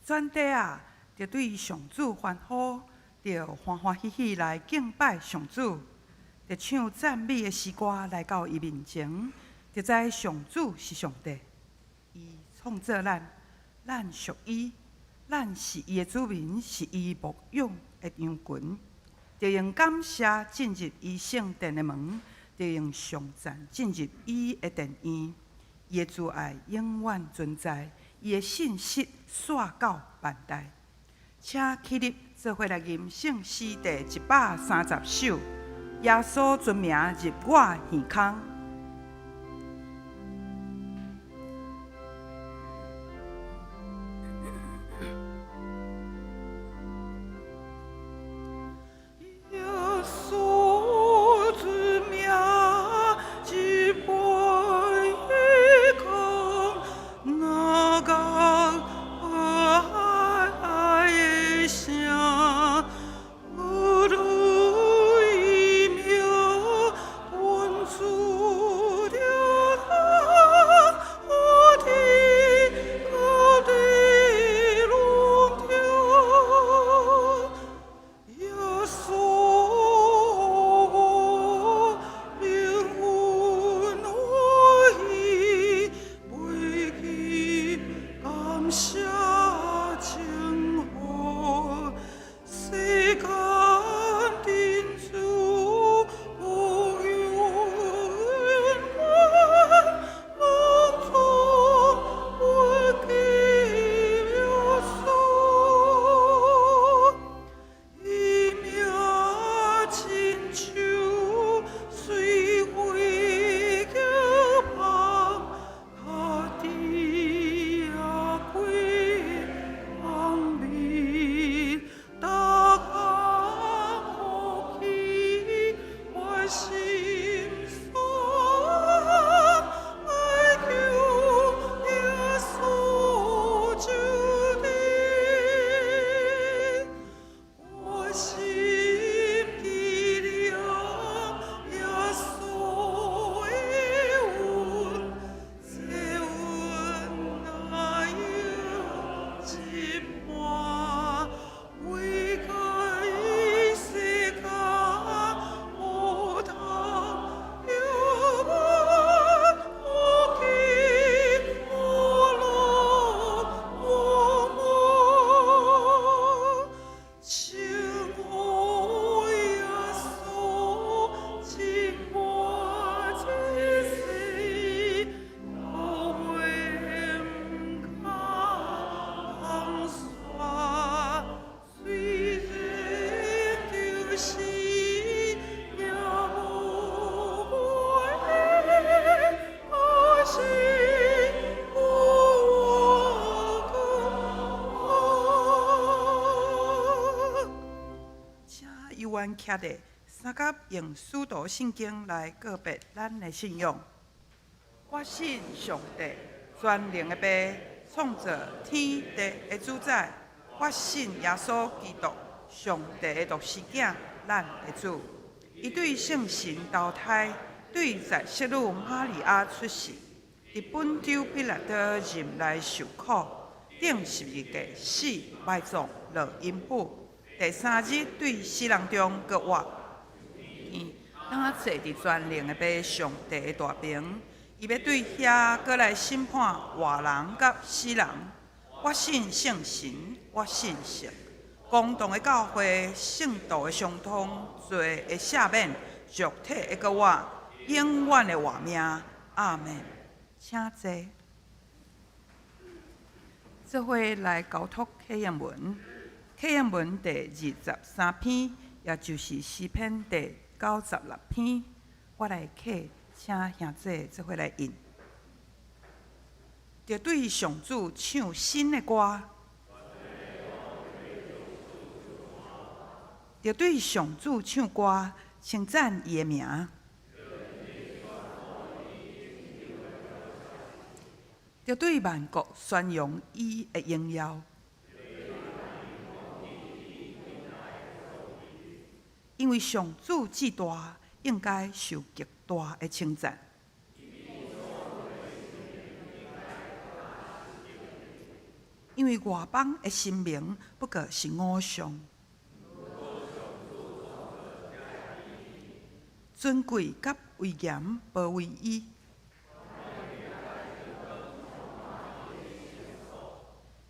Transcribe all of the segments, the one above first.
全体啊，着对上主欢呼，着欢欢喜喜来敬拜上主，着唱赞美的诗歌来到伊面前，着知上主是上帝，伊创造咱，咱属伊，咱是伊的子民，是伊牧养的羊群，着用感谢进入伊圣殿的门，着用颂赞进入伊的殿院。伊的慈爱永远存在，伊的信息续到万代。请起立，做伙来吟圣诗第130首。耶稣尊名入我耳孔。徛伫三甲用使徒圣经来告别咱的信仰。我信上帝，全能的爸，创造天地的主宰。我信耶稣基督，上帝的独生囝，咱的主。伊对圣神投胎，对在色女玛利亚出世，伫本州彼拉多任内受苦，顶十字架死，埋葬，落阴府。第3日对死人中搁活，当坐伫全能的爸上帝的大屏，伊要对遐搁来审判活人甲死人。我信圣神，我信圣公道的教会，圣道的相通，罪的赦免，肉体的搁活，永远的活命。阿门。请坐。做伙来交托启言文。启言文第23篇，也就是诗篇第96篇。我来启，请兄弟做伙来引。着对上主唱新的歌，着对上主唱歌，称赞伊的名。着对万国宣扬伊的荣耀。因为上主至大，应该受极大的称赞。因为外邦的神明不过是偶像。尊贵甲威严保卫伊。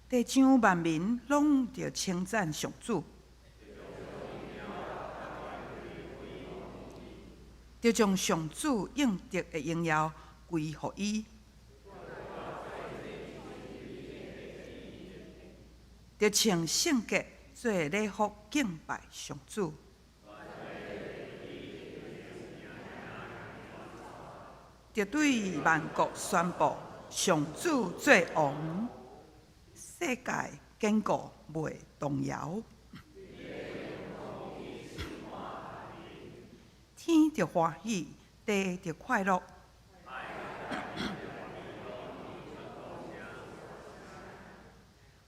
地上万民拢着称赞上主，着将上主应得的荣耀归予伊，着穿圣洁做礼服敬拜上主，着对万国宣布上主做王。世界坚固袂动摇，天着欢喜，地着快乐。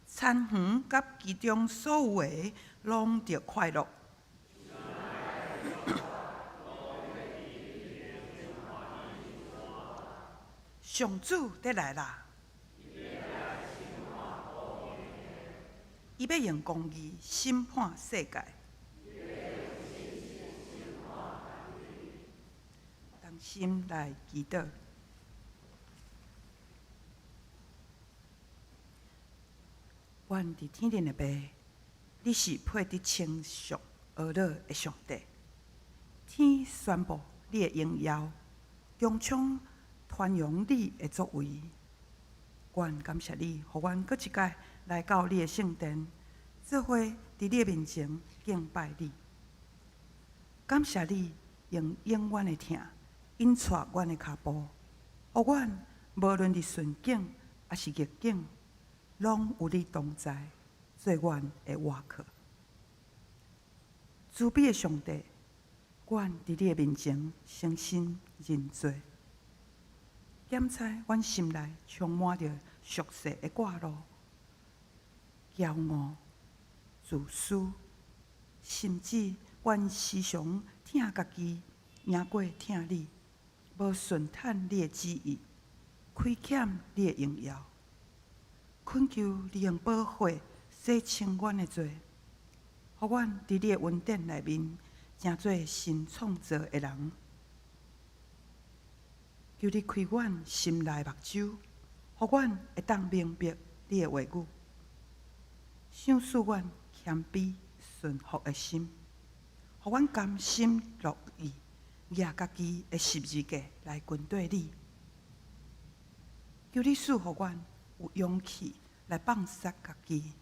田园甲其中所有的，拢着快乐。上主得来啦！伊要用公义审判世界。同心来祈祷。愿伫天顶的爸，你是配得称颂而乐的上帝。天宣布你的荣耀，穹苍传扬你的作为。愿感谢你，互阮搁一届来到你的圣殿，做伙伫你的面前敬拜你。感谢你用永远的疼引带阮的脚步，互阮无论伫顺境还是逆境，拢有你同在，做阮的倚靠。慈悲的上帝，阮伫你的面前诚心认罪。检查阮心内充满着俗世的挂路、骄傲、自私，甚至阮时常疼家己，赢过疼你，无顺坦你的旨意，亏欠你的荣耀。恳求你用宝血洗清阮的罪，互阮伫你的恩典内面，成做新创造的人。求你开阮心内目睭，互阮会当明白你的话语，赏赐阮谦卑顺服的心，互阮甘心乐意举家己的十字架来跟对你。求你赐互阮有勇气来放杀家己，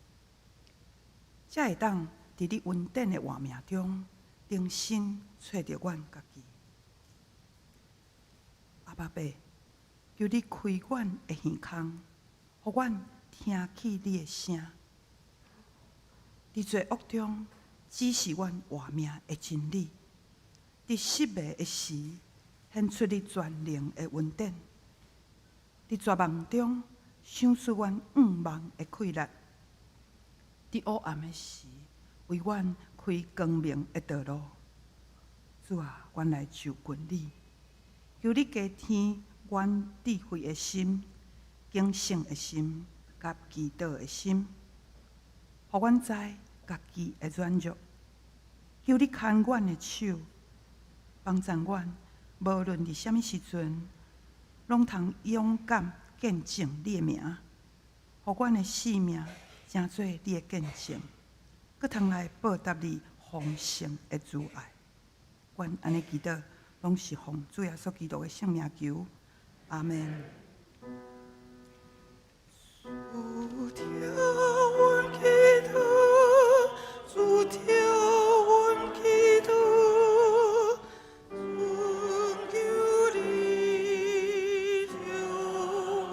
才会当伫你恩典的画面中，重新找着阮家己。阿爸爸，求你开阮的耳孔，互阮听起你的声。伫罪恶中指示阮活命的真理，伫失迷的时显出你全能的恩典。伫绝望中赏赐阮望的快乐，伫黑暗的时为阮开光明的道路。主啊，阮来求问你。求你加添阮智慧的心、警醒的心、甲祈祷的心，互阮知家己的软弱。求你牵阮的手，帮助阮，无论伫什么时阵，拢通勇敢见证你的名，互阮的性命成做你的见证，搁通来报答你丰盛的慈爱。愿安尼祈祷。拢是奉主耶稣基督的圣名求，阿门。主听阮祈祷，主听阮祈祷，尊求你听阮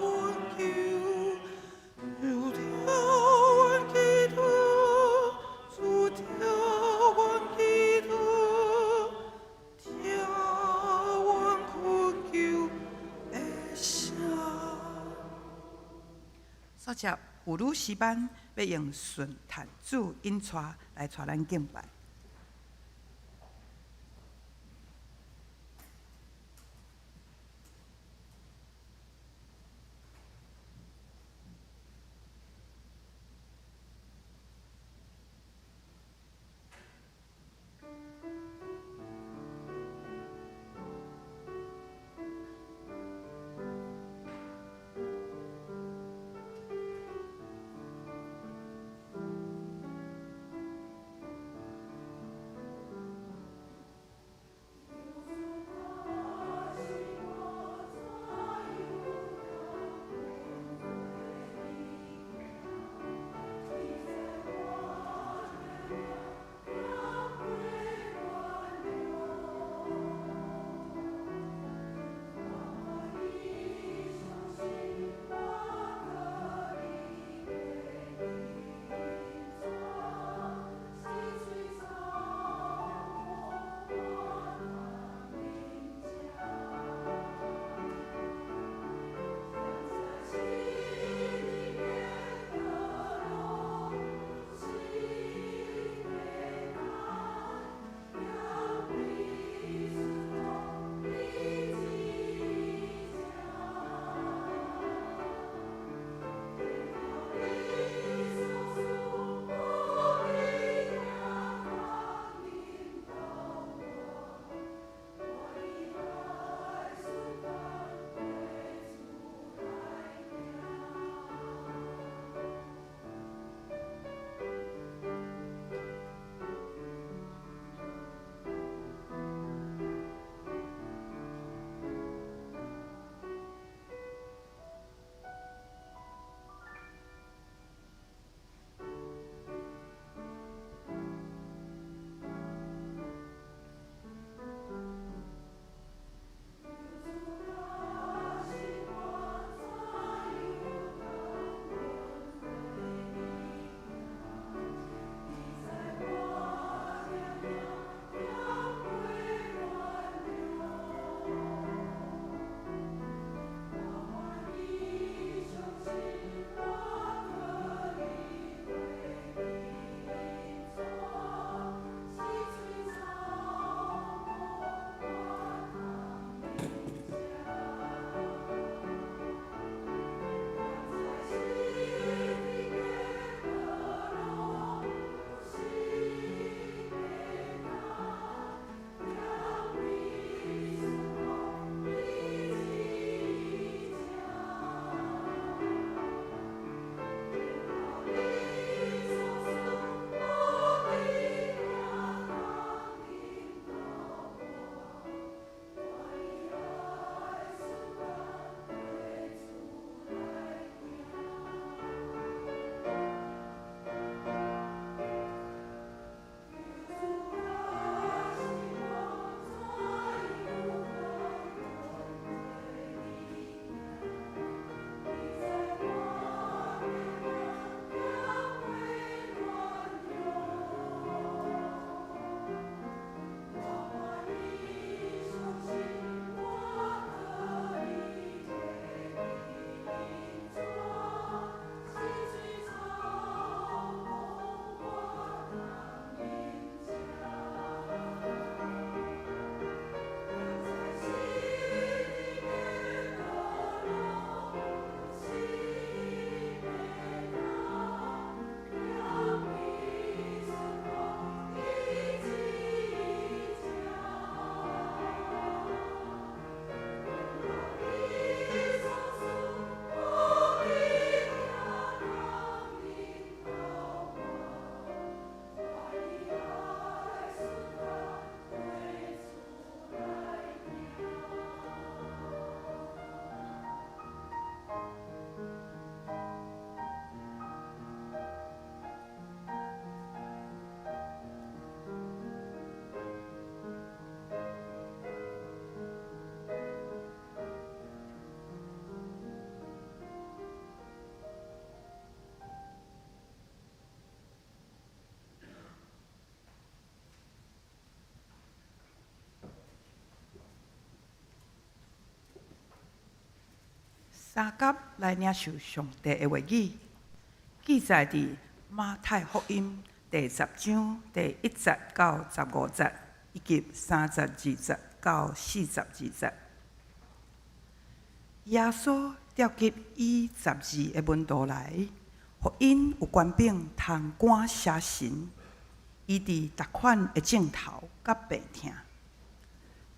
求，主听阮祈祷，主听阮祈祷。所接妇女诗班要用顺弹主引带来带咱敬拜。三甲来领受上帝的话语，记载伫马太福音第10章第1节到15节，以及32节到42节。耶稣调集伊12个门徒来，互因有权柄通管邪神，医治逐款的症头甲病痛。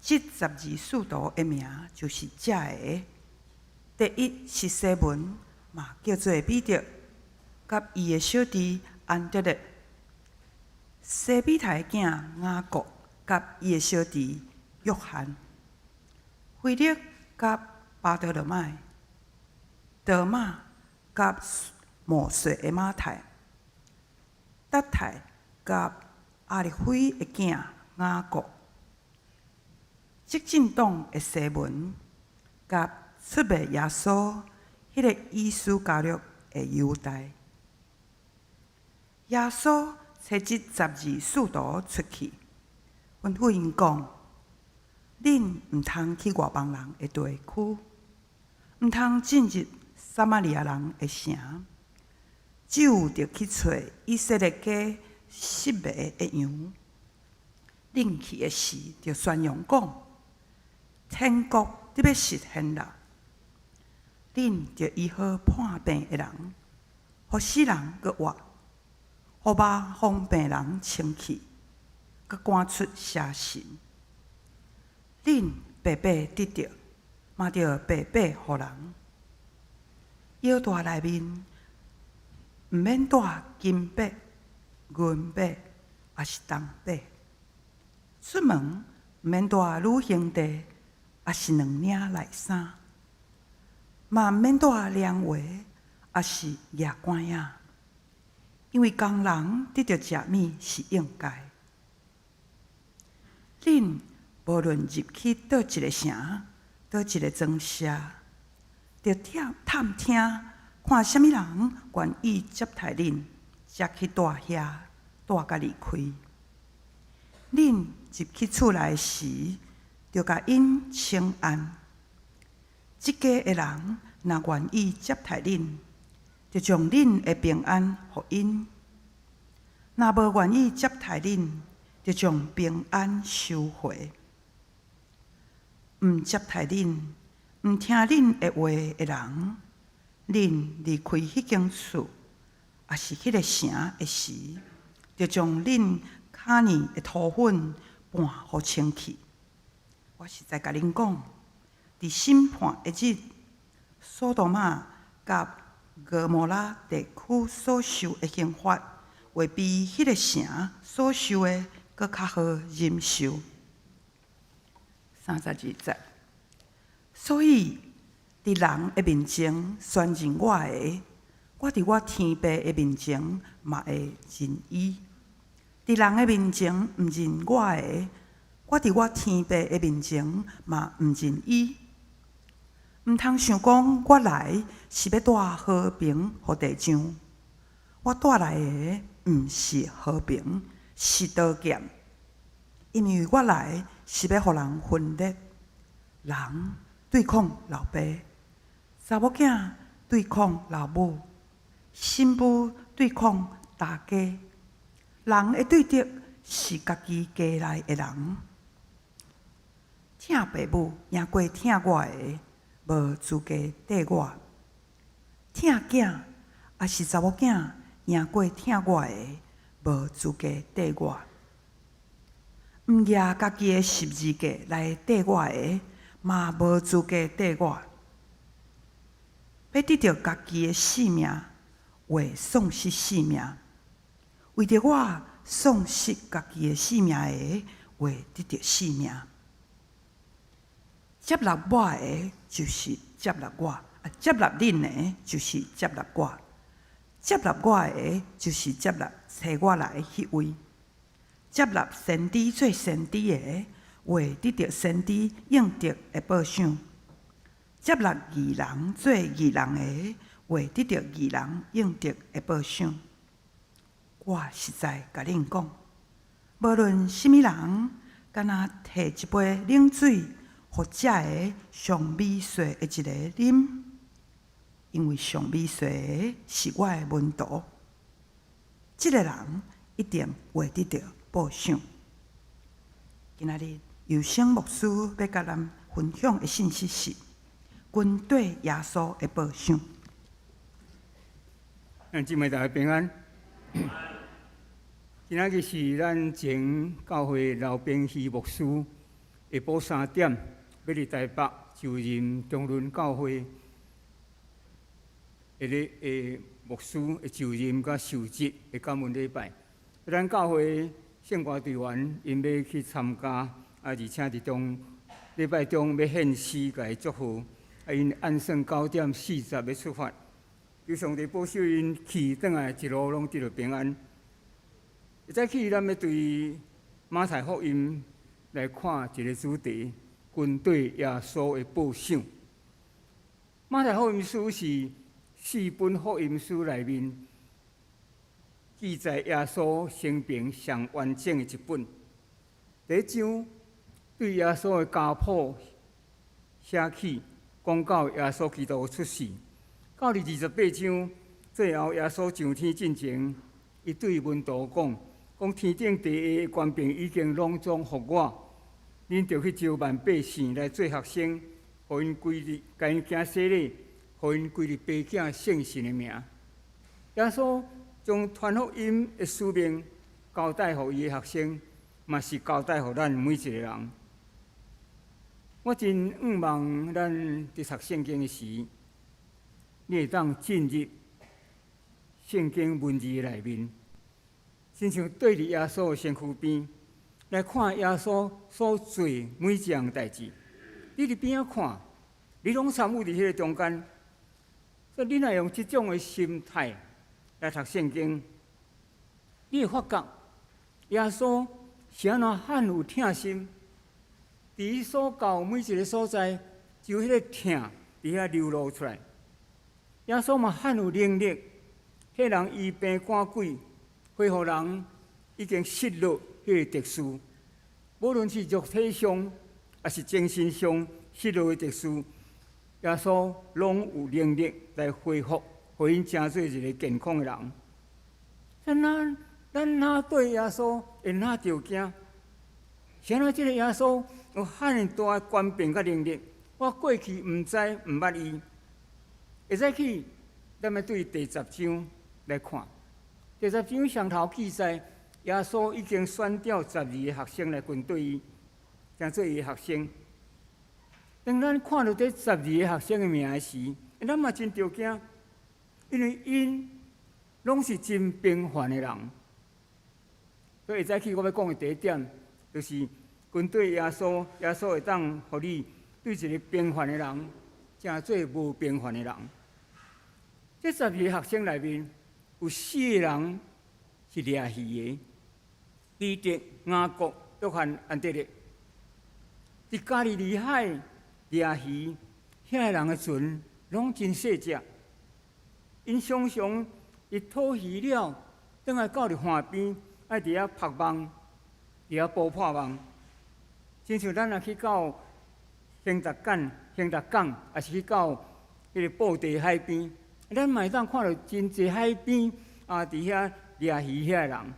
这12使徒的名就是这个：第一是西门，嘛叫做彼得，甲伊的小弟安德烈；西庇太的囝雅各，甲伊的小弟约翰；腓力甲巴多罗买；多马甲末岁的马太；达太甲阿里菲的囝雅各；执政党的西门，甲出卖耶稣迄个以斯加略的犹大。耶稣找这12使徒出去，吩咐因讲：恁毋通去外邦人的地区，毋通进入撒玛利亚人的城，只有着去找以色列家失迷的羊。恁去的时，着宣扬讲：天国得要实现啦！恁着医好患病的人，互死人搁活，互麻风病人清气，搁赶出邪神。恁白白得着，嘛着白白互人。腰带内面毋免带金币、银币，也是铜币。出门毋免带旅行袋，也是2领内衫。嘛毋免带凉话，也是牙关仔，因为工人得着食米是应该。恁无论入去倒一个城，倒一个庄舍，着探听看啥物人愿意接待恁，才去住遐，住甲离开。恁入去厝内时，着甲因请安。即家的人若愿意接待恁，就将恁的平安互因；若无愿意接待恁，就将平安收回。毋接待恁、毋听恁的话的人，恁离开迄间厝，也是迄个城的时，就将恁脚泥的土粉搬互清气。我实在甲恁讲，伫审判的日，索多玛甲蛾摩拉地区所受的刑罚，会比迄个城所受的搁较好忍受。32节，所以伫人的面前宣认我的，我伫我天父的面前嘛会认伊；伫人的面前毋认我的，我伫我天父的面前嘛毋认伊。毋通想讲我来是要带和平互地上，我带来的毋是和平，是刀剑。因为我来是要互人分裂，人对抗老爸，查某囝对抗老母，新妇对抗大家。人的对敌是家己家内的人。疼爸母赢过疼我的，无资格缀我；疼囝也是查某囝赢过疼我的，无资格缀我。毋举家己的十字架来缀我的，嘛无资格缀我。要得到家己的性命，为丧失性命；为着我丧失家己的性命的，为得到性命。接纳我的，就是接纳我；接纳恁的，就是接纳我；接纳我的，就是接纳找我来迄位。接纳先知做先知的，为得到先知应得的报赏；接纳义人做义人的，为得到义人应得的报赏。我实在甲恁讲，无论什么人，敢若摕一杯冷水，互遮个上美丽的一个啉，因为上美水是我的门徒。这个人一定会得到报赏。今仔日有声牧师要甲咱分享的信息是：军队耶稣的报赏。咱姊妹大家平安。今仔日是咱前教会老兵希牧师下晡3点要伫台北就任中仑教会的牧师的就任甲受职的感恩礼拜。咱教会圣歌队员因要去参加，而且伫中礼拜中要献诗，甲伊祝福。因按算9:40要出发。求上帝保守因去转来一路拢得到平安。早起咱要对马太福音来看一个主题：军队耶稣的报赏。马太福音书是4本福音书内面记载耶稣生平上完整的一本。第一章对耶稣的家谱写起，讲到耶稣基督出世。到第28章，最后耶稣上天进前，伊对门徒讲天顶地下的权柄已经拢总予我，恁着去招万百姓来做学生，互因归入，甲因行洗礼，互因归入爸囝圣神的名。耶稣将传福音的使命交代予伊的学生，嘛是交代予咱每一个人。我真仰望咱伫读圣经的时，你会当进入圣经文字内面，亲像对伫耶稣的身躯边来看耶稣所做每一样代志。你伫边仔看，你拢参与伫迄个中间，所以你若用即种的心态来读圣经，你会发觉耶稣是安怎罕有疼心，伫伊所到每一个所在，就迄个疼伫遐流露出来。耶稣嘛罕有能力，迄人医病赶鬼，恢复人已经失落迄个特殊，无论是肉体上，还是精神上失落的特殊，耶稣拢有能力来恢复，互因成做一个健康的人。咱哪对耶稣会哪着惊？是安怎即个耶稣有遐大的权柄甲能力？我过去毋知毋捌伊。会使去，咱要对第10章来看。第10章上头记载，耶稣已经选调12个学生来跟对伊，当做伊的学生。当咱看到这12个学生的名时，咱嘛真着惊，因为因拢是真平凡的人。所以会使去，我要讲的第一点，就是跟对耶稣，耶稣会当互你对一个平凡的人，成做无平凡的人。这12个学生内面，有4个人是掠鱼的：彼得、雅各、约翰、安德烈。伫加利利海掠鱼，遐人的船拢真细只，因常常一讨鱼了，转来到伫岸边，爱伫遐拍网，伫遐捕破网。亲像咱若去到兴达港，也是去到迄个布袋海边。咱嘛会当看到真济海边伫遐掠鱼遐人，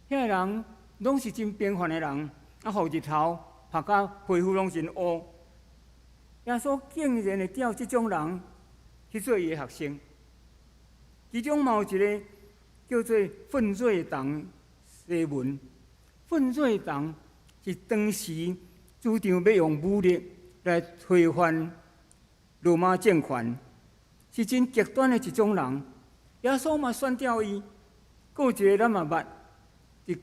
遐人拢是真平凡的人，互日头晒甲皮肤拢真乌。耶稣竟然会调即种人去做伊的学生，其中嘛有一个叫做奋锐党西门。奋锐党是当时主张要用武力来推翻罗马政权。是真极端的一种人，耶稣嘛选调伊，佫有一个咱嘛捌，伫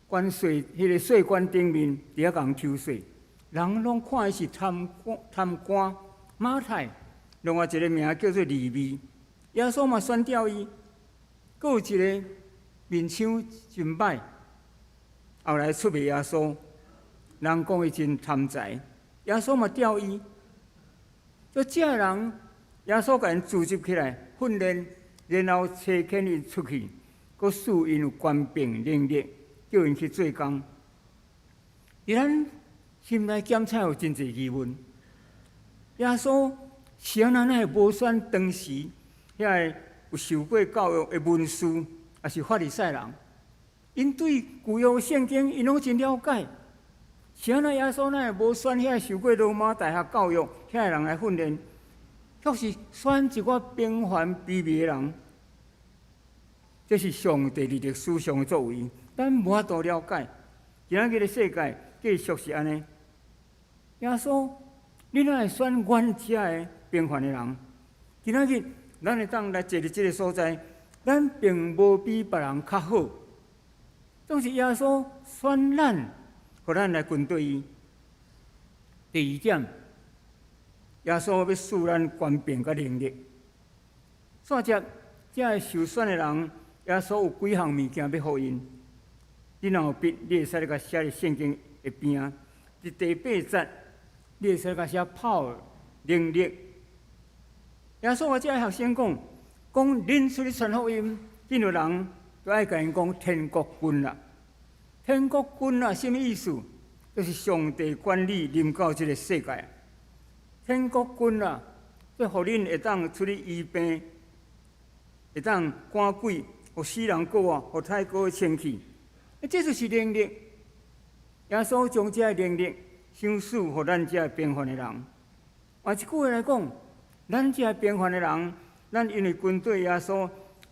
官税迄个税关顶面伫遐共抽税，人拢看伊是贪官。马太，另外一个名叫做利未，耶稣嘛选调伊，佫有一个面相真歹，后来出卖耶稣，人讲伊真贪财，耶稣嘛调伊，就这人。耶稣甲因组织起来训练，然后差遣因出去，佮使因有权柄能力，叫因去做工。伫咱心内检查有真侪疑问：耶稣是安那会无选当时遐有受过教育的文士，也是法利赛人，因对旧约圣经因拢真了解。是安那耶稣那会无选遐受过罗马大学教育遐人来训练，却是选一寡平凡卑微的人。这是上帝伫历史上的作为，咱无法度了解。今仔日的世界继续是安尼。耶稣，你哪会选阮遮的平凡的人？今仔日咱会当来坐伫这个所在，咱并无比别人较好，总是耶稣选咱，互咱来跟对伊。第二点，耶稣要赐咱权柄甲能力。煞接这个受选的人，耶稣有几项物件要互因。你若有笔，你会使甲写伫圣经一边啊。伫第8节，你会使甲写power能力。耶稣我这学生讲，恁出去传福音，见到人就爱甲因讲天国君啦。天国君啦，什么意思？就是上帝管理临到这个世界。天国君啦，即互恁会当出去医病，会当赶鬼，互死人过活，互太过清气。这就是能力。耶稣将这能力赏赐予咱这平凡的人。换一句话来讲，咱这平凡的人，咱因为跟对耶稣，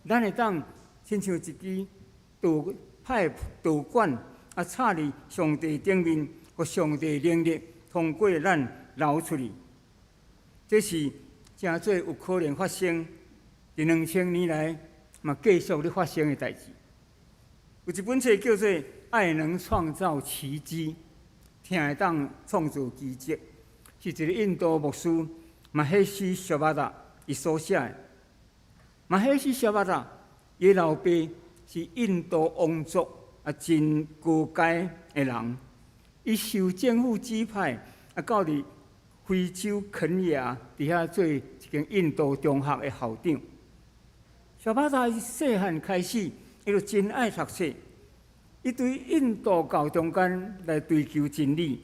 咱会当亲像一支导管啊，插伫上帝顶面，互上帝的能力通过咱流出去。这是真最有可能发生，伫2000年来嘛继续咧发生的代志。有一本册叫做《爱能创造奇迹》，听会当创造奇迹，是一个印度牧师马希斯小巴达伊所写的。马希斯小巴达伊老爸是印度王族真高阶的人，伊受政府指派到伫非洲肯亚伫遐做一间印度中学的校长。小巴达细汉开始，伊就真爱读册，伊对印度教中间来追求真理。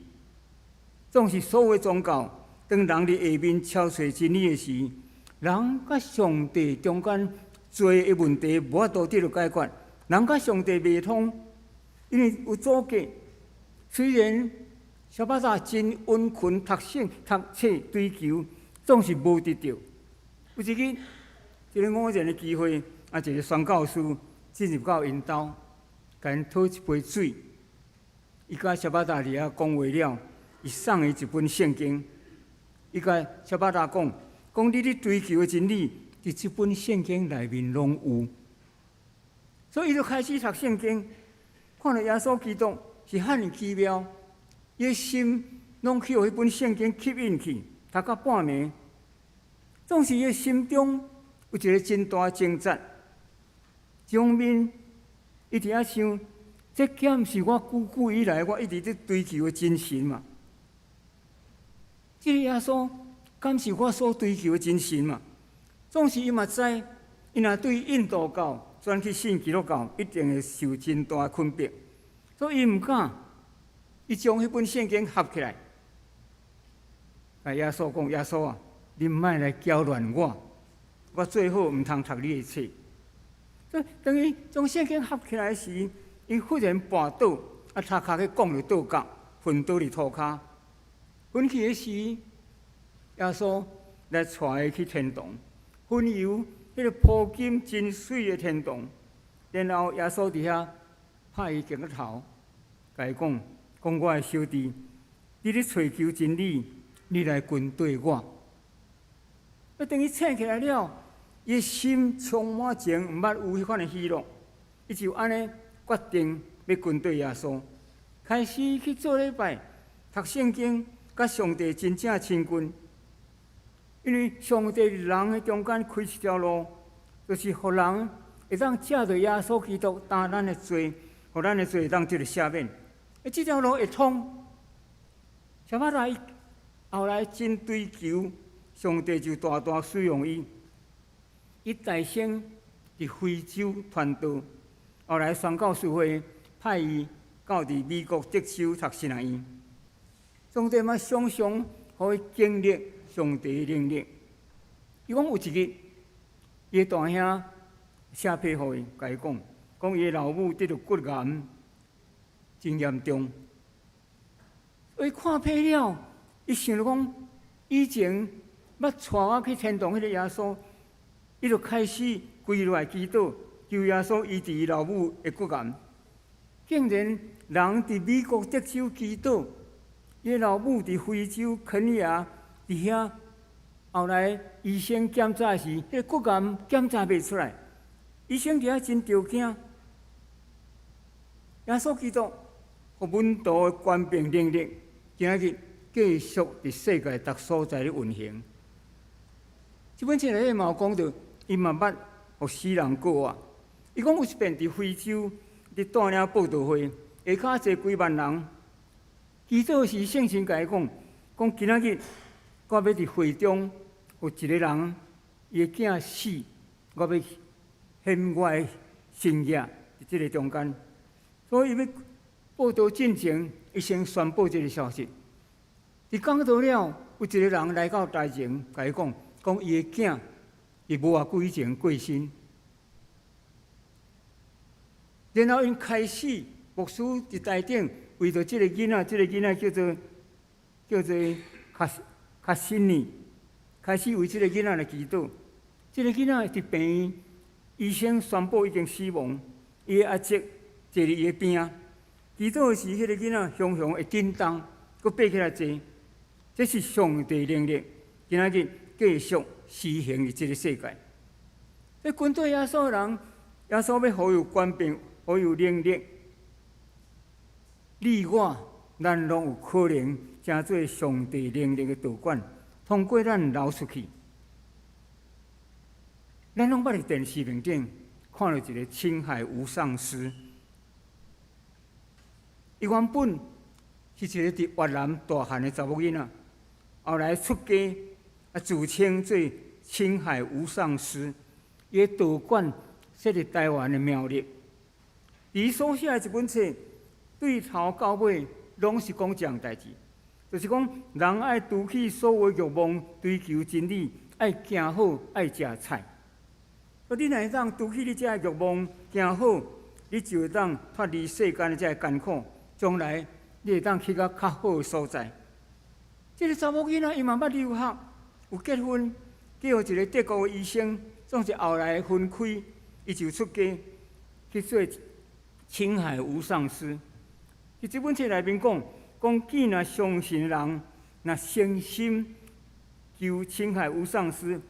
总是所有宗教，当人伫下面敲找真理的时，人甲上帝中间多的问题无法度得到解决，人甲上帝袂通，因为有阻隔。虽然小巴达真温勤读册追求，总是无得到。有一日，一个偶然的机会，一个宣教师进入到因兜，甲因讨一杯水。伊甲小巴达伫遐讲话了，伊送伊一本圣经。伊甲小巴达讲，你咧追求的真理，伫这本圣经内面拢有。所以伊就开始读圣经，看到耶稣基督是遐尼奇妙，伊的心拢去互迄本圣经吸引去，读到半暝。总是伊的心中有一个真大的挣扎。一方面，伊伫遐想，这敢是我久以来我一直在追求的真神嘛？这个耶稣敢是我所追求的真神嘛？总是伊嘛知，伊若对印度教转去信基督教，一定会受真大的困迫，所以伊毋敢，伊将迄本圣经合起来，甲耶稣讲：耶稣啊，你莫来搅乱我最好毋通读你的册。所以当伊将圣经合起来时，伊忽然跋倒，头壳去讲着倒角，昏倒伫涂骹。昏去的时，耶稣来带伊去天堂，分游迄个铺金真水的天堂。然后耶稣伫遐拍伊肩个头，甲伊讲：我的小弟，你咧追求真理，你来跟对我。等伊醒起来了，伊心充满情，毋捌有迄款的喜乐。伊就安尼决定要跟对耶稣，开始去做礼拜、读圣经，甲上帝真正亲近。因为上帝人的中间开一条路，就是互人会当借着耶稣基督担咱的罪，互咱的罪会当得到赦免。这条路会通。小巴达后来真追求，上帝就大大使用伊。伊大声伫非洲传道，后来宣教士会派伊到伫美国德州读圣经。上帝嘛常常互伊经历上帝的能力，伊讲有一日，伊大兄写批互伊，甲伊讲，讲伊的老母得着骨癌，真严重。所以看批了，伊想着讲，以前捌带我去天堂迄个耶稣，伊就开始跪落来祈祷，求耶稣医治伊老母的骨癌。竟然人伫美国德州祈祷，伊的老母伫非洲肯尼亚伫遐。后来医生检查时，迄个骨癌检查袂出来，医生伫遐真着惊。耶稣基督互阮道的官兵能力，今仔日继续伫世界各所在咧运行。这本册内嘛有讲到，伊嘛捌互死人过活。伊讲有一遍伫非洲伫带领报道会，下骹坐几万人，祈祷时圣神甲伊讲，讲今仔日我要伫会中。有一个人，伊的囝死，我要献我的心业伫即个中间，所以伊要报道进前，伊先宣布即个消息。伊讲到了，有一个人来到台前，甲伊讲，讲伊的囝伊无偌久以前过身，然后因开始牧师伫台顶为着即个囡仔，即个囡仔叫做卡辛尼。开始为这个囡仔来祈祷。这个囡仔伫病院，医生宣布已经死亡。伊的阿叔坐伫伊的边啊，祈祷时，迄个囡仔雄雄会震动，佮爬起来坐。这是上帝能力，今仔日继续施行伫这个世界。这军队耶稣人，耶稣要好有官兵，好有能力。你我，咱拢有可能成做上帝能力的导管。通过咱流出去，咱拢捌伫电视面顶看到一个青海无上师。伊原本是一个伫越南大汉的查某囡仔，后来出家，自称做青海无上师。伊的道馆设伫台湾的苗栗。伊所写的一本册，对头到尾拢是讲这样代志。就是讲，人爱除去所有欲望，追求真理，爱行好，爱食菜。所以你若会当除去你这欲望，行好，你就会当脱离世间的这艰苦，将来你会当去到较好的所在。这个查某囡仔伊嘛捌留学，有结婚，叫一个德国的医生，总是后来分开，伊就出家去做青海无上师。伫这本册内面讲。讲，既然相信人，若诚心求青海无上师，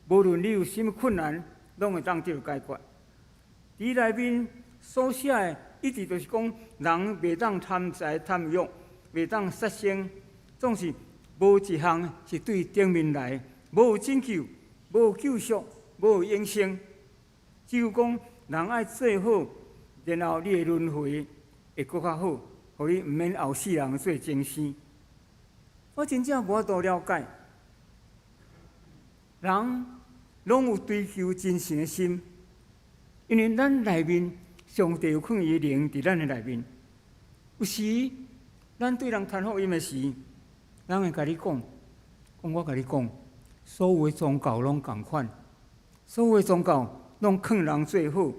无论你有甚物困难，拢会当得到解决。伫内面所写的，一直就是讲，人袂当贪财贪欲，袂当杀生，总是无一项是对顶面来，无有拯救，无有救赎，无有永生。只有讲，人爱做好，然后你的轮回会搁较好。互你毋免后世人做精生。我真正无法度了解，人拢有追求真神的心，因为咱内面上帝有放伊的灵伫咱的内面。有时咱对人传福音的时，人会甲你讲，我甲你讲，所有的宗教拢共款，所有的宗教拢劝人做好。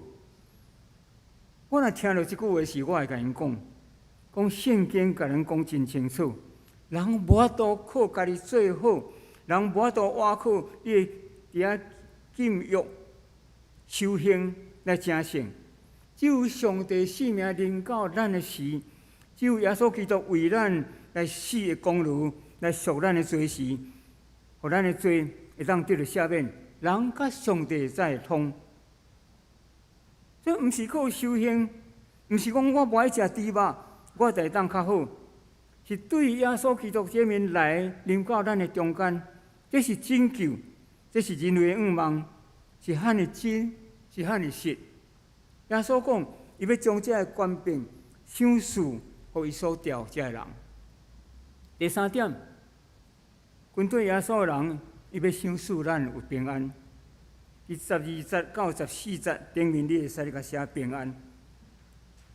我若听到即句话时，我会甲因讲。讲圣经甲人讲真清楚，人无法度靠家己做好，人无法度倚靠你伫遐禁欲、修行来成圣。只有上帝性命临到咱的时，只有耶稣基督为咱来死的功劳，来赎咱的罪时，互咱的罪会当得到赦免，人甲上帝才会通。这毋是靠修行，毋是讲我无爱食猪肉。我会当较好，是对耶稣基督这面来临到咱的中间，这是拯救，这是人类的愿望，是罕的真，是罕的实。耶稣讲，伊要将这个官兵赏赐，互伊所调这个人。第三点，军队耶稣的人，伊要赏赐咱有平安。第12节到14节顶面，你会使甲写平安。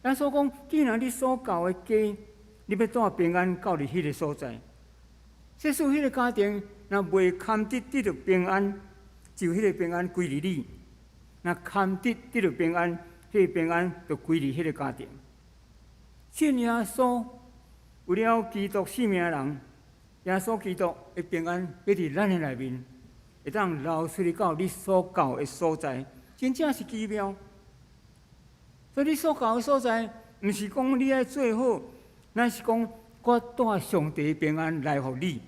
耶稣讲，既然你所教的家，你要带平安到伫迄个所在。即使迄个家庭若未堪得到平安，就迄个平安归于你；若堪得到平安，迄个平安就归于迄个家庭。信耶稣，为了基督性命的人，耶稣基督的平安要伫咱的内面，会当流出去到你所到的所在，真正是奇妙。所以你所到的所在，毋是讲你爱做好，乃是讲我带上帝的平安来互你。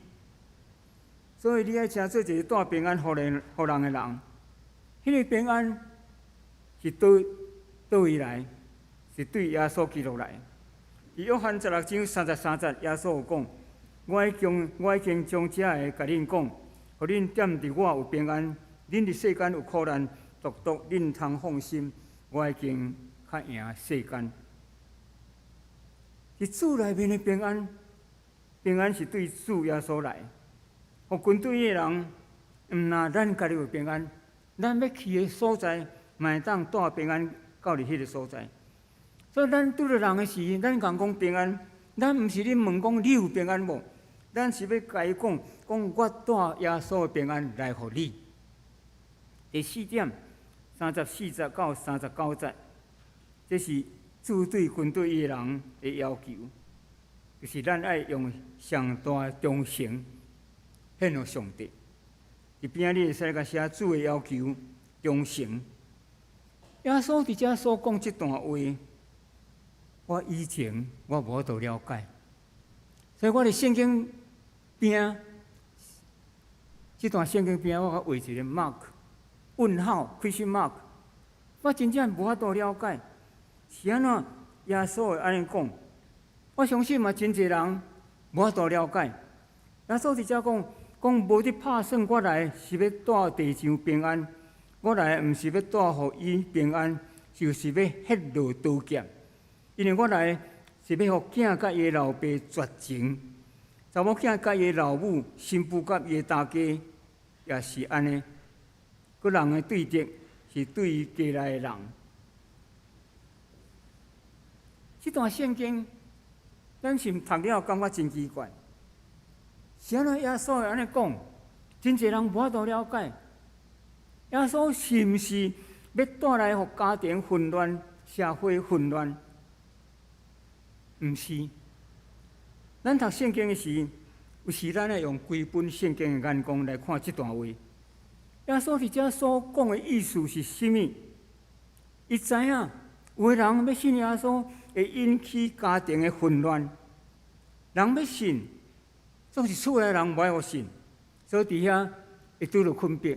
所以你爱诚做一个带平安互人的人。迄个平安是倒位来？是对耶稣基督来。伫约翰16章33节，耶稣有讲：我已经将这个甲恁讲，互恁踮伫我有平安。恁伫世间有苦难，独恁通放心，我已经较赢世间。是主内面的平安，平安是对主耶稣来。互军队的人，毋但咱家己有平安，咱要去的所在，嘛会当带平安到伫迄个所在。所以咱拄着人的时，咱共讲平安，咱毋是咧问讲你有平安无？咱是要甲伊讲，我带耶稣的平安来互你。第4点，34节到39节，这是主对军队的人的要求，就是咱爱用上大忠诚献予上帝。伫边仔你会使甲写主的要求，忠诚。耶稣伫遮所讲这段话，我以前我无法度了解，所以我伫圣经边这段圣经边，我画一个 mark 问号 question mark， 我真正无法度了解是安怎耶稣会安尼讲。我相信嘛，真侪人无法度了解。耶稣伫遮讲无伫拍算，我来是要带地上平安，我来毋是要带互伊平安，就是要ฮ็落刀剑。因为我来是要互囝甲伊老爸绝情，查某囝甲伊老母，新妇甲伊大家也是安尼。个人的对敌是对于家内的人。这段圣经，咱是读了感觉真奇怪。是安怎耶稣会安尼讲？真侪人无法度了解。耶稣是毋是要带来互家庭混乱、社会混乱？毋是。咱读圣经的时，有时咱会用规本圣经的眼光来看这段话。耶稣伫遮所讲的意思是甚物？伊知影有的人要信耶稣，会引起家庭的混乱。人要信，总是厝内人无爱互信，所以伫遐会拄着困迫。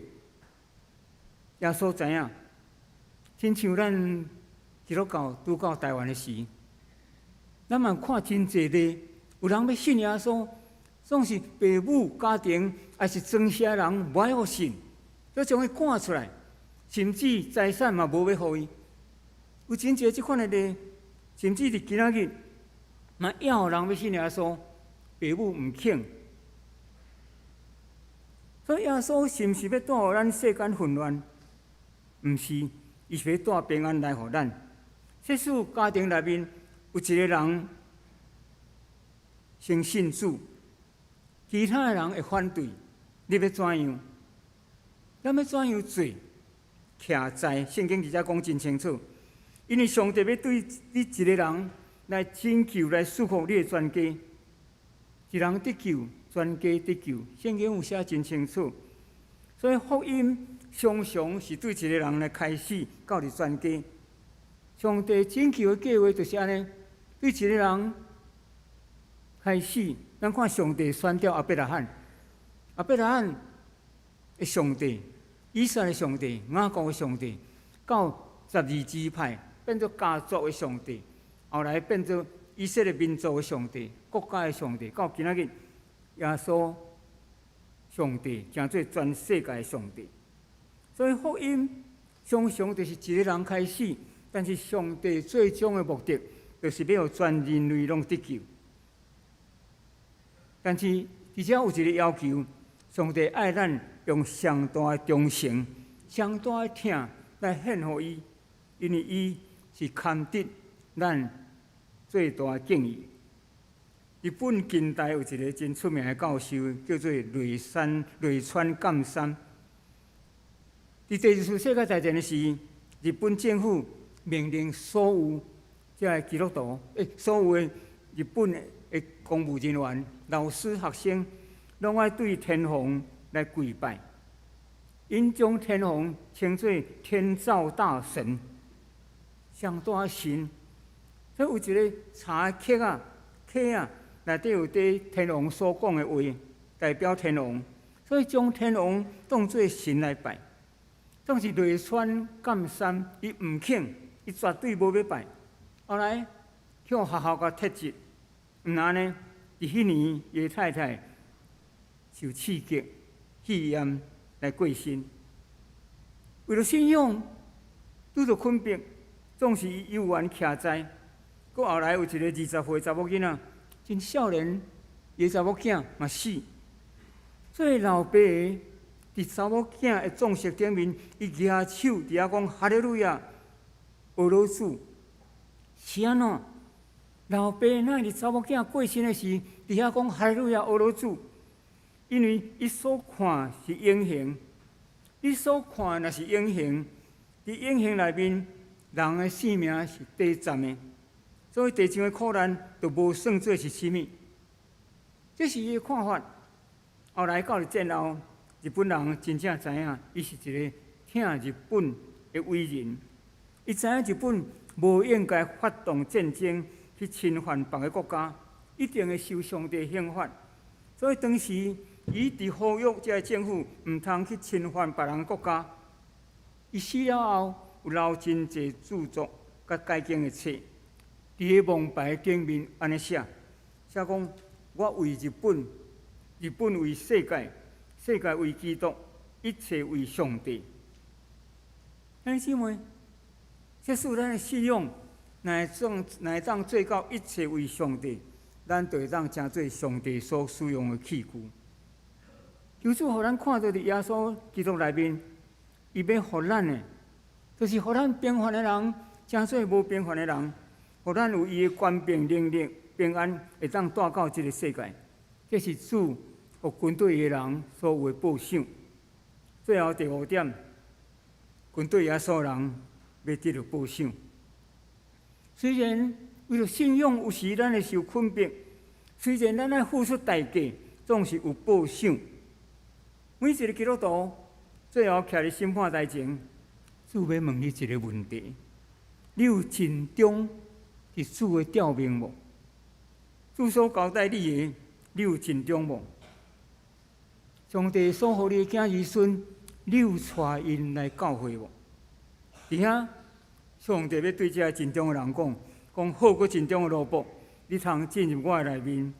耶稣知影，亲像咱基督教拄到台湾的时，咱嘛看真侪例，有人要信耶稣，总是父母家庭还是庄稼人无爱互信，要将伊赶出来，甚至财产嘛无要互伊。有真侪即款的例，甚至伫今仔日嘛要人要信耶稣，父母毋肯。所以耶稣是毋是要带互咱世间混乱？毋是，伊是要带平安来互咱。即使家庭内面有一个人先信主，其他的人会反对，你要怎样？咱要怎样做？徛在圣经伫遮讲真清楚，因为上帝要对你一个人来拯救、来束缚你的全家，一人得救，全家得救。圣经有写真清楚，所以福音常常是对一个人来开始，到伫全家。上帝拯救的计划就是安尼，对一个人开始。咱看上帝选召亚伯拉罕，亚伯拉罕的上帝，以色列的上帝，雅各的上帝，到12支派变做家族的上帝，后来变做以色列民族的上帝，国家的上帝，到今仔日耶稣上帝，成做全世界的上帝。所以福音常常就是一个人开始。但是上帝最终的目的，就是要让全人类拢得救。但是而且有一个要求，上帝爱咱用上大的忠诚、上大的疼来献予伊，因为伊是堪得咱最大的敬意。日本近代有一个真出名的教授，叫做雷川淦三。伫第二次世界大战的时，日本政府命令所有即个基督徒，所有的日本的公务人员、老师、学生，拢爱对天皇来跪拜。因将天皇称作天照大神，上大的神。所以有一个茶的刻啊，内底有对天皇所讲的话，代表天皇，所以将天皇当作神来拜。总是雷川干山，伊唔肯，伊绝对无要拜。后来向学校甲撤职，毋然呢，伫迄年伊太太受刺激、肺炎来过身。为了信仰，拄着困迫，总是伊有缘徛在。搁后来有一个20岁查某囡仔，真少年，伊查某囝嘛死。所以老爸的伫查某囝的葬式顶面，伊举手伫遐讲哈利路亚，俄罗斯是安怎？老爸那伫查某囝过身的时，伫遐讲哈利路亚俄罗斯，因为伊所看是永恒，你所看若是永恒，伫永恒内面，人的性命是短暂的，所以地上的苦难就无算做是甚物。这是伊的看法。后来到了战后，日本人真正知影，伊是一个挺日本的伟人。伊知影日本无应该发动战争去侵犯别个国家，一定会受上帝刑罚。所以当时伊伫呼吁这个政府毋通去侵犯别人国家。伊死了后，有留真侪著作甲改经的册，伫个蒙牌顶面安尼写讲：我为日本，日本为世界，世界为基督，一切为上帝。兄姊妹，这是咱的信仰，乃会当做到一切为上帝，咱就会当成做上帝所使用的器具。求主互咱看到伫耶稣基督内面，伊要互咱的，就是互咱平凡的人，成做无平凡的人，互咱有伊的权柄、能力、平安，会当带到这个世界。这是主互军队的人所有的报赏。最后第5点，军队耶稣人要得到报赏。虽然为了信仰，有时咱会受困迫；虽然咱要付出代价，总是有报赏。每一个基督徒最后徛伫审判台前，主要问你一个问题：你有尽忠伫主的召命无？主所交代你的，你有尽忠无？上帝所予你的囝儿孙，你有带因来教会无？伫遐，上帝要对这尽忠的人讲好过尽忠的萝卜，你通进入我的内面，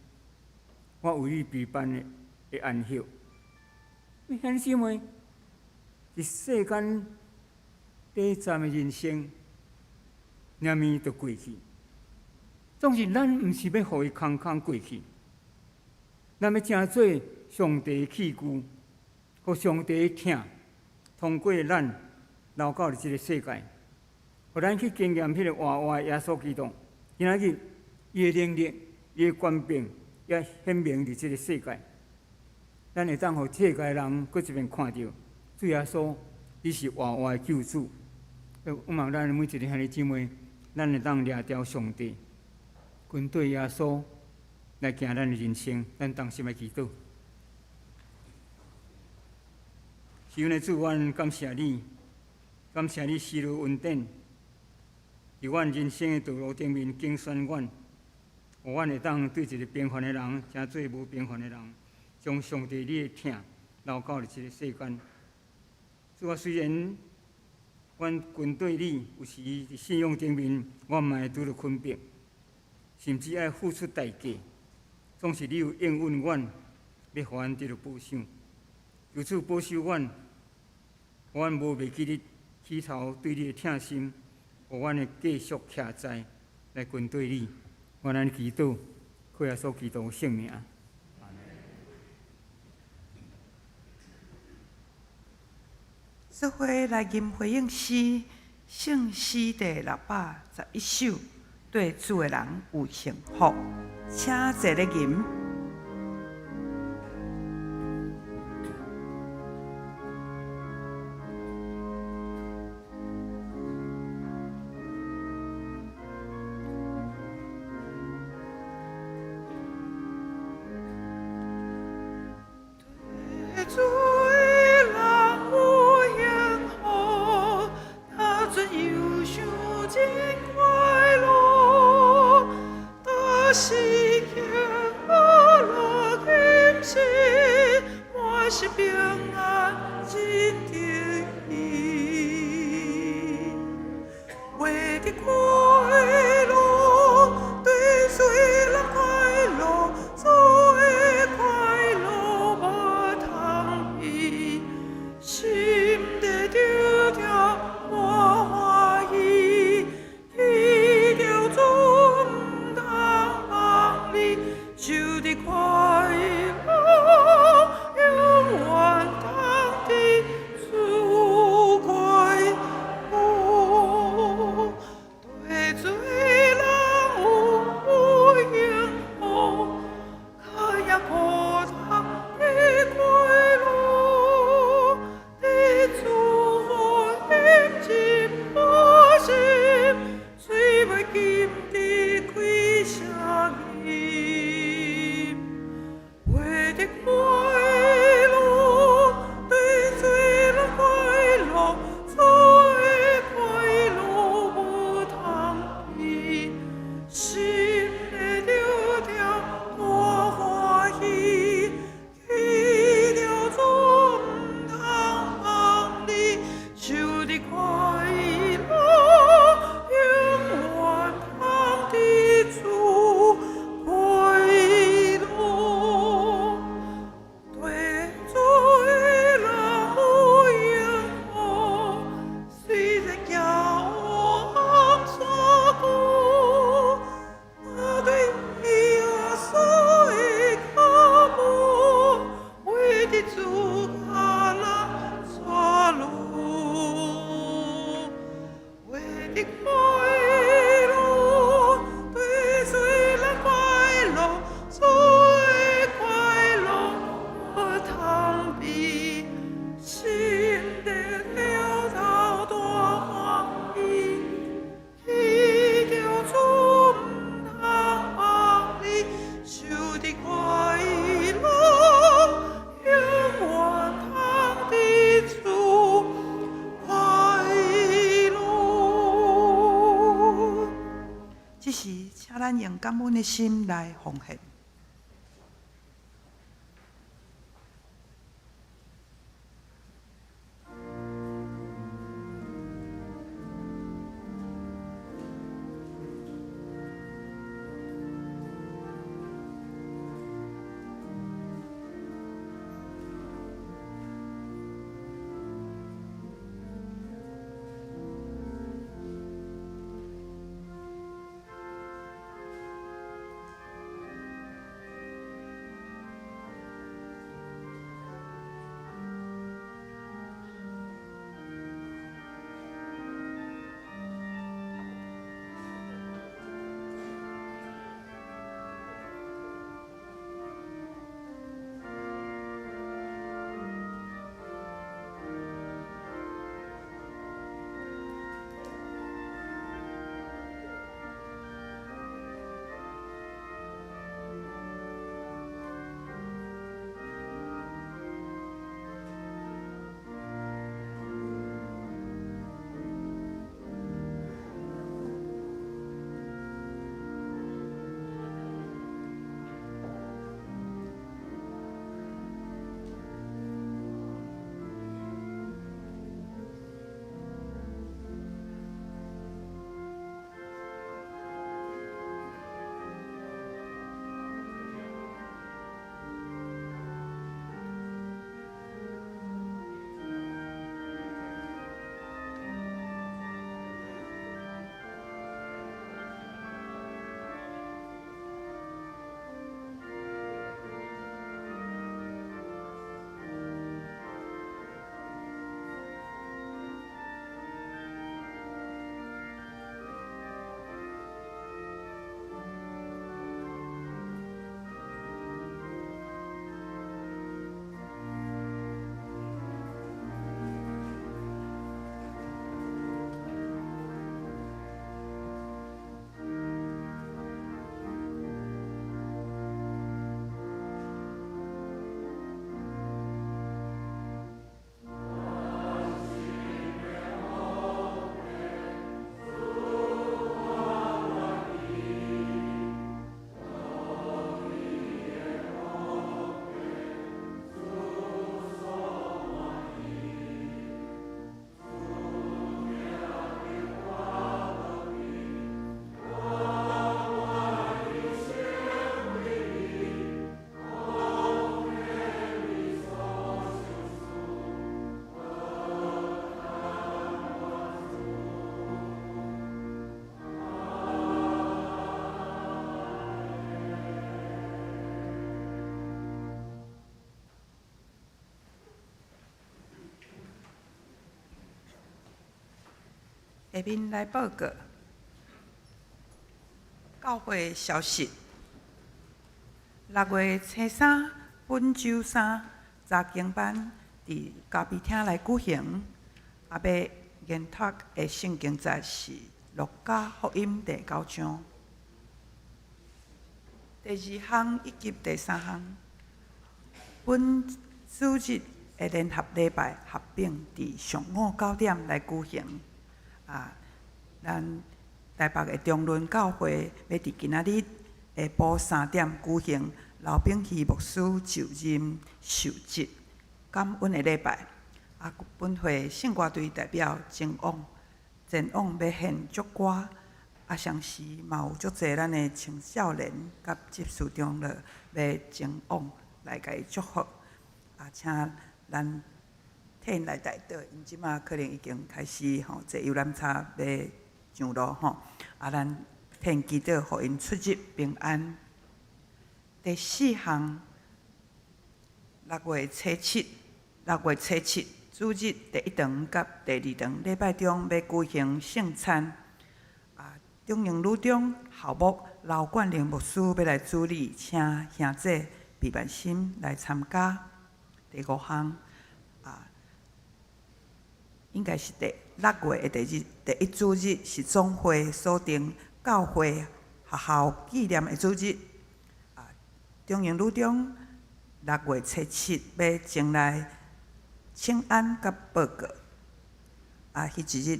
我为你备办的安息。兄姊妹，伫世间短暂的人生，念咪就过去。总是咱毋是要互伊空空过去，咱要成做上帝的器具，互上帝的疼，通过咱留到即个世界，互咱去经验迄个活活的耶稣基督。今仔日，伊的能力、伊的权柄也显明伫即个世界。咱会当互世界人搁一遍看到，主耶稣，你是活活的救主。我望咱每一个兄弟姊妹，咱会当掠着上帝，跟对耶稣来行咱的人生。咱同心来祈祷。是阮的主，阮感谢你，感谢你赐予恩典，伫阮人生的道路顶面竞选阮，互阮会当对一个平凡的人，成做无平凡的人。将上帝你的疼留到即个世间。主啊，虽然阮军队里有时伫信仰顶面，我嘛会拄着困迫，甚至爱付出代价，总是你有应允阮，要互阮得到报赏。由此保守阮，互阮无袂记你起头对你的疼心，互阮会继续徛在来军队里。我咱祈祷，靠耶稣基督圣名。这回来吟回应诗，圣诗第611首，对主的人有幸福，请坐咧吟。的快乐，对谁人快乐，做的快乐无通比，心地条条我欢喜，去着做唔通放你，受的快乐，永远通的主快乐，对罪人有永福，可也可他的快乐，的主恩情我心，虽未今的开声音，为的快乐，对罪人快乐，做的快乐无通比，心的条条我欢喜，去了做唔通放你，受的快乐，永远通的主快乐，对罪人有永福，虽然骄傲所过，我对耶稣的渴慕，为的主卡拉错路，为的快乐，对罪人快乐，做的快乐无通比，心地条条大欢喜，去着做唔通放你，受的快乐，永远通的主快乐。这时，请咱用感恩的心来奉献。下面来报告教会消息。6月初3，本周3查经班伫交备厅来举行，要研读的圣经节是《路加福音》第9章。第2项以及第3项，本主日的联合礼拜合并伫上午9点来举行。咱台北的中仑教会要伫今仔日下晡3点举行刘炳熙牧师就任受职感恩的礼拜。本会圣歌队代表前往要献祝歌。同时嘛有足侪咱的青少年甲执事长了要前往来甲伊祝福。请咱替因来代祷，因即马可能已经开始坐游览车要上路咱替因祈祷，互因出入平安。第4项，6月初7主日第1堂甲第2堂礼拜中要举行圣餐。中营女中校牧刘冠玲牧师要来主理，请兄姐毕万心来参加。第5项，应该是第6月的第1主日是总会所定教会学校纪念的主日。中营女中6月初7要前来请安甲报告。迄一日，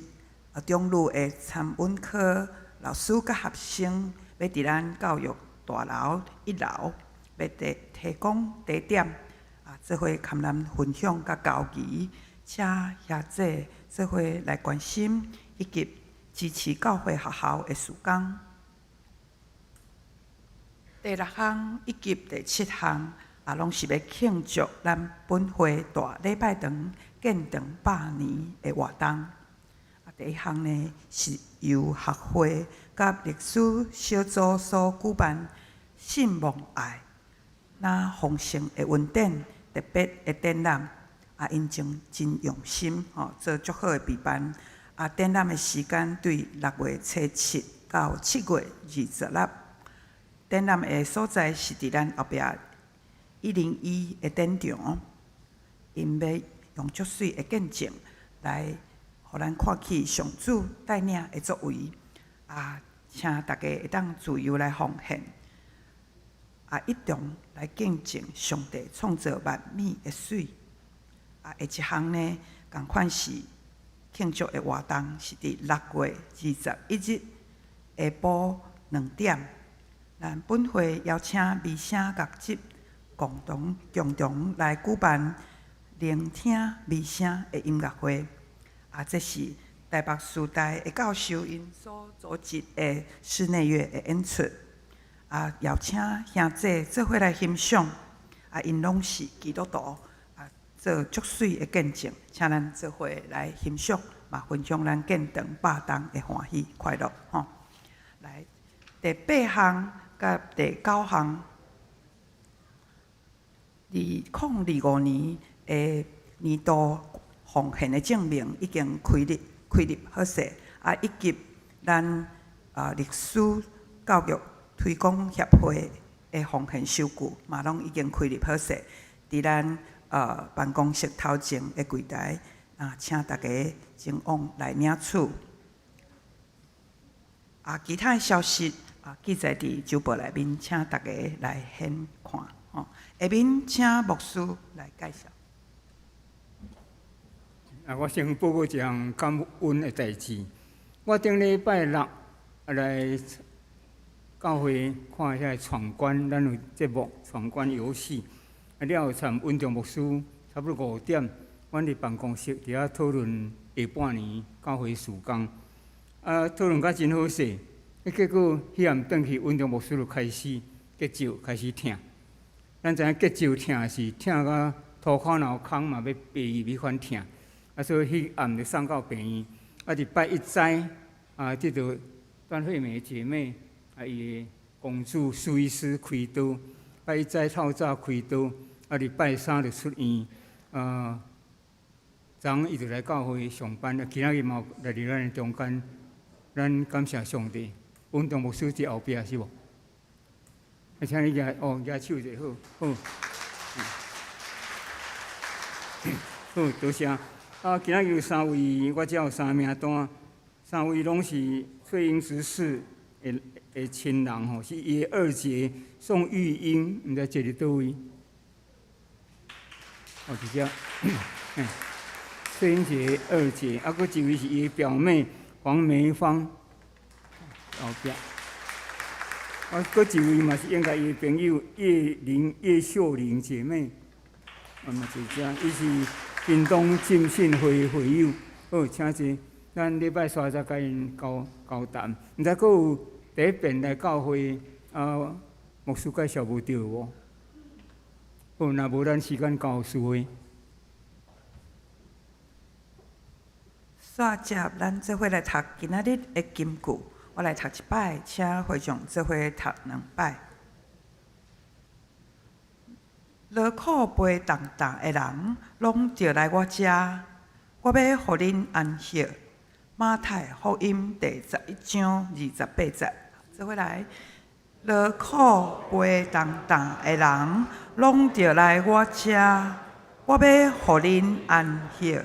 中女的参稳课老师甲学生要伫咱教育大楼1楼要提供地点，做伙含咱分享甲交谊，请兄姐做伙来关心以及支持教会学校的事工。第6项以及第7项，拢是要庆祝咱本会大礼拜堂建堂100年的活动。第1项呢，是由学会甲历史小组所举办信望爱那丰盛的恩典特别的展览。因真用心做足好的备办。展览的时间对6月初7到7月26。展览的所在是伫咱后壁101的展场。因要用足水的见证来，互咱看起上主带领的作为。请大家会当自由来奉献。一同来见证上帝创造万美的水。下一项呢，同款是庆祝的活动，是伫6月21日下晡2点。咱本会邀请微声乐集共同来举办聆听微声的音乐会。这是台北师大的教授因所组织的室内乐的演出。邀请兄姐做伙来欣赏。因拢是基督徒。做足水的见证，请咱做伙来欣赏，嘛分享咱建堂100年的欢喜快乐来，第8项甲第9项，2025年的年度奉献的证明已经开立好势。以及咱历史教育推广协会的奉献收据嘛，拢已经开立好势，伫咱办公室头前的柜台，请大家前往来领取。其他的消息记载伫周报内面，请大家来先看。下面请牧师来介绍。我先报告一项感恩的代志。我顶礼拜6来教会看遐闯关，咱有节目闯关游戏。了后，参运动牧师差不多5点，阮伫办公室伫遐讨论下半年教会事工。讨论甲真好势。结果迄暗转去，运动牧师就开始结咒，开始疼。咱知影结咒疼是疼到涂骹脑空嘛，要闭去反疼。所以迄暗就送到病院。伫拜1早，得到段惠美姐妹伊的公主苏医师开刀。拜1早透早开刀，伫拜3就出院。昨伊就来教会上班，今仔日嘛来伫咱中间，咱感谢上帝。运动牧师伫后壁是无？请你举举手者好，好，多谢。今仔日有3位，我只有3名单，3位拢是翠英执事的亲人吼，是伊的二姐宋玉英，毋知坐伫倒位？伫遮。翠英姐二姐，搁一位是伊的表妹黄梅芳，后壁。搁一位嘛是应该伊的朋友叶秀玲姐妹，嘛在遮，伊是屏东浸信会会友。好，请坐。咱礼拜三才甲因交谈，毋知阁有第一遍来教会牧师介绍无着无？好，若无咱时间交师会。煞接咱做伙来读今仔日的金句，我来读一摆，请会众做伙读2摆。劳苦背重担的人，拢着来我遮，我要互恁安息。马太福音第11章28节，做伙来。劳苦背重担的人，拢着来我遮，我要互恁安息。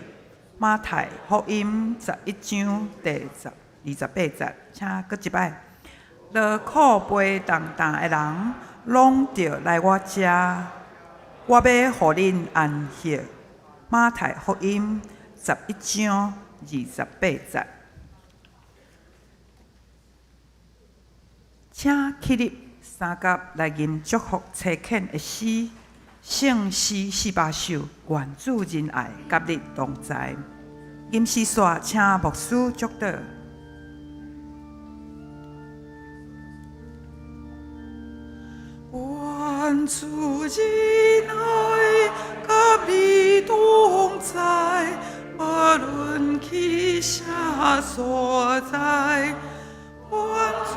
马太福音11章第28节，请搁一摆。劳苦背重担的人，拢着来我遮，我要互恁安息。马太福音11章28节，请起立三甲来吟祝福差遣的诗。圣诗400首，愿主仁爱，甲你同在。吟诗线，请牧师祝祷。愿主仁爱，甲你同在，无论去啥所在。愿主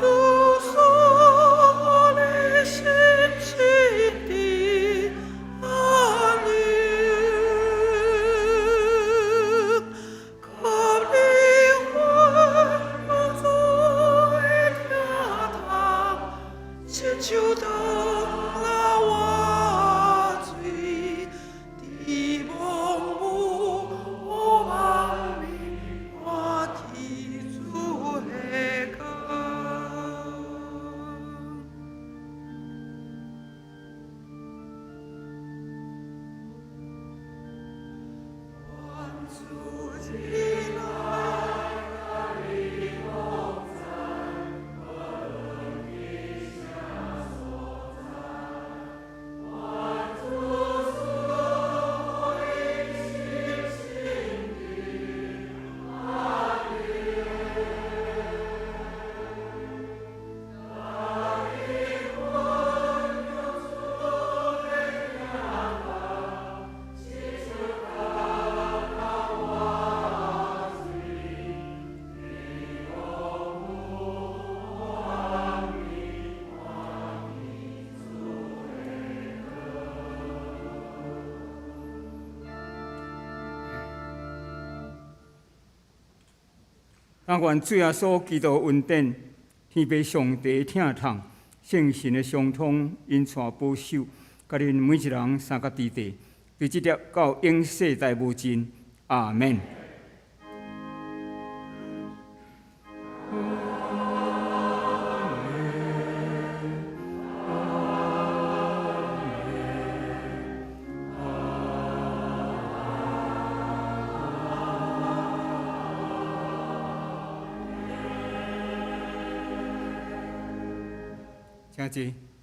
所的心情的安宁，甲你欢乐做的天堂，亲像灯来我水，地望母我望你，我记住的歌。但愿主耶稣基督恩典、天父上帝的疼痛、圣神的相通、因带保守，甲恁每一人三甲地地，对这粒到永世代无尽。阿门。请坐。